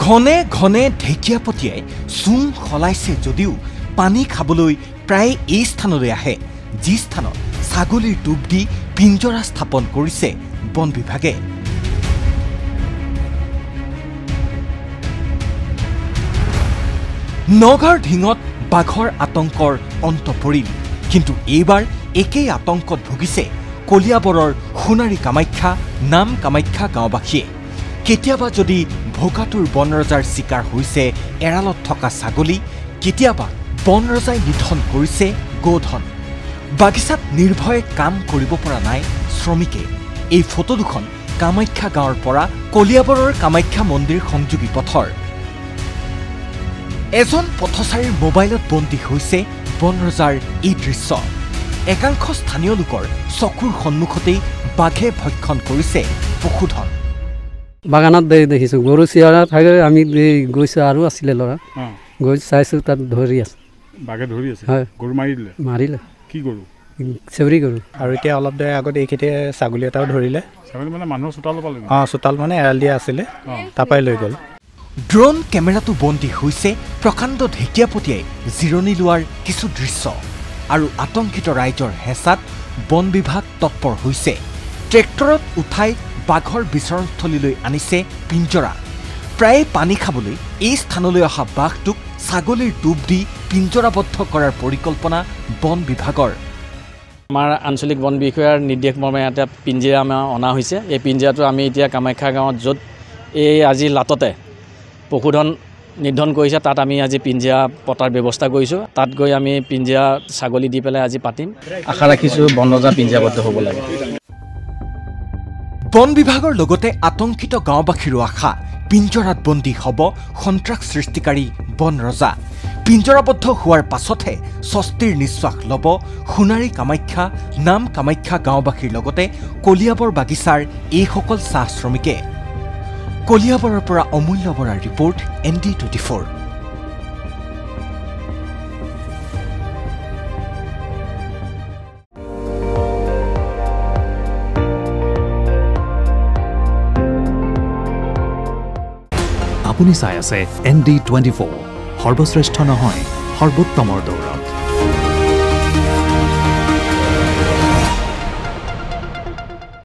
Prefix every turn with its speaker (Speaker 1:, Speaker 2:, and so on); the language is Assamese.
Speaker 1: ঘনে ঘনে ঢেকীয়াপতীয়াই চুং সলাইছে যদিও পানী খাবলৈ প্ৰায় এই স্থানলৈ আহে যি স্থানত ছাগলীৰ টোপ দি পিঞ্জৰা স্থাপন কৰিছে বন বিভাগে। নগাঁৱৰ ঢিঙত বাঘৰ আতংকৰ অন্ত পৰিল, কিন্তু এইবাৰ একেই আতংকত ভুগিছে কলিয়াবৰৰ সোণাৰী কামাখ্যা নাম কামাখ্যা গাঁওবাসীয়ে। কেতিয়াবা যদি ভোকাতুৰ বনৰজাৰ চিকাৰ হৈছে এৰালত থকা ছাগলী, কেতিয়াবা বনৰজাই নিধন কৰিছে গোধন। বাগিচাত নিৰ্ভয়ে কাম কৰিব পৰা নাই শ্ৰমিকে। এই ফটো দুখন কামাখ্যা গাঁৱৰ পৰা কলিয়াবৰৰ কামাখ্যা মন্দিৰ সংযোগী পথৰ। এজন পথচাৰীৰ মোবাইলত বন্দী হৈছে বনৰজাৰ এই দৃশ্য। একাংশ স্থানীয় লোকৰ চকুৰ সন্মুখতেই বাঘে ভক্ষণ কৰিছে পশুধন।
Speaker 2: বাগানত দেখিছোঁ গৰু চিঞৰা থাকে, আমি গৈছোঁ আৰু আছিলে ল'ৰা গৈ চাইছোঁ তাত ধৰি আছে।
Speaker 3: বাঘে ধৰি আছে?
Speaker 2: হয়।
Speaker 3: গৰু মাৰি দিলে?
Speaker 2: মাৰিলে।
Speaker 3: কি গৰু?
Speaker 2: চেউৰী গৰু।
Speaker 4: আৰু এতিয়া অলপ দেৰি আগত এইখিনিতে ছাগলী এটাও ধৰিলে।
Speaker 3: ছাগলী মানে মানুহৰ চোতাল পালে?
Speaker 4: অঁ, চোতাল মানে এৰাল দিয়া আছিলে, তাৰপৰাই লৈ গ'ল।
Speaker 1: ড্ৰোন কেমেৰাটো বন্দী হৈছে প্ৰকাণ্ড ঢেকীয়াপতীয়াই জিৰণি লোৱাৰ কিছু দৃশ্য। আৰু আতংকিত ৰাইজৰ হেঁচাত বন বিভাগ তৎপৰ হৈছে। ট্ৰেক্টৰত উঠাই বাঘৰ বিচৰণস্থলীলৈ আনিছে পিঞ্জৰা। প্ৰায়ে পানী খাবলৈ এই স্থানলৈ অহা বাঘটোক ছাগলীৰ টোপ দি পিঞ্জৰাবদ্ধ কৰাৰ পৰিকল্পনা বন বিভাগৰ।
Speaker 5: আমাৰ আঞ্চলিক বন বিষয়াৰ নিৰ্দেশ মৰ্মে এটা পিঞ্জৰা আমাৰ অনা হৈছে। এই পিঞ্জৰাটো আমি এতিয়া কামাখ্যা গাঁৱত য'ত এই আজি লাটতে পশুধন নিধন কৰিছে তাত আমি আজি পিঞ্জৰা পতাৰ ব্যৱস্থা কৰিছোঁ। তাত গৈ আমি পিঞ্জৰা ছাগলী দি পেলাই আজি পাতিম। আশা ৰাখিছোঁ বনৰজা পিঞ্জৰাবদ্ধ হ'ব লাগে।
Speaker 1: বন বিভাগৰ লগতে আতংকিত গাঁওবাসীৰো আশা পিঞ্জৰাত বন্দী হ'ব সন্ত্ৰাস সৃষ্টিকাৰী বনৰজা। পিঞ্জৰাবদ্ধ হোৱাৰ পাছতহে স্বস্তিৰ নিশ্বাস ল'ব সোণাৰী কামাখ্যা নাম কামাখ্যা গাঁওবাসীৰ লগতে কলিয়াবৰ বাগিচাৰ এইসকল চাহ শ্ৰমিকে। কলিয়াবৰৰ পৰা অমূল্য বৰাৰ ৰিপৰ্ট, ND24।
Speaker 6: আপুনি চাই আছে ND24, সৰ্বশ্ৰেষ্ঠ নহয় সৰ্বোত্তমৰ দৌৰত।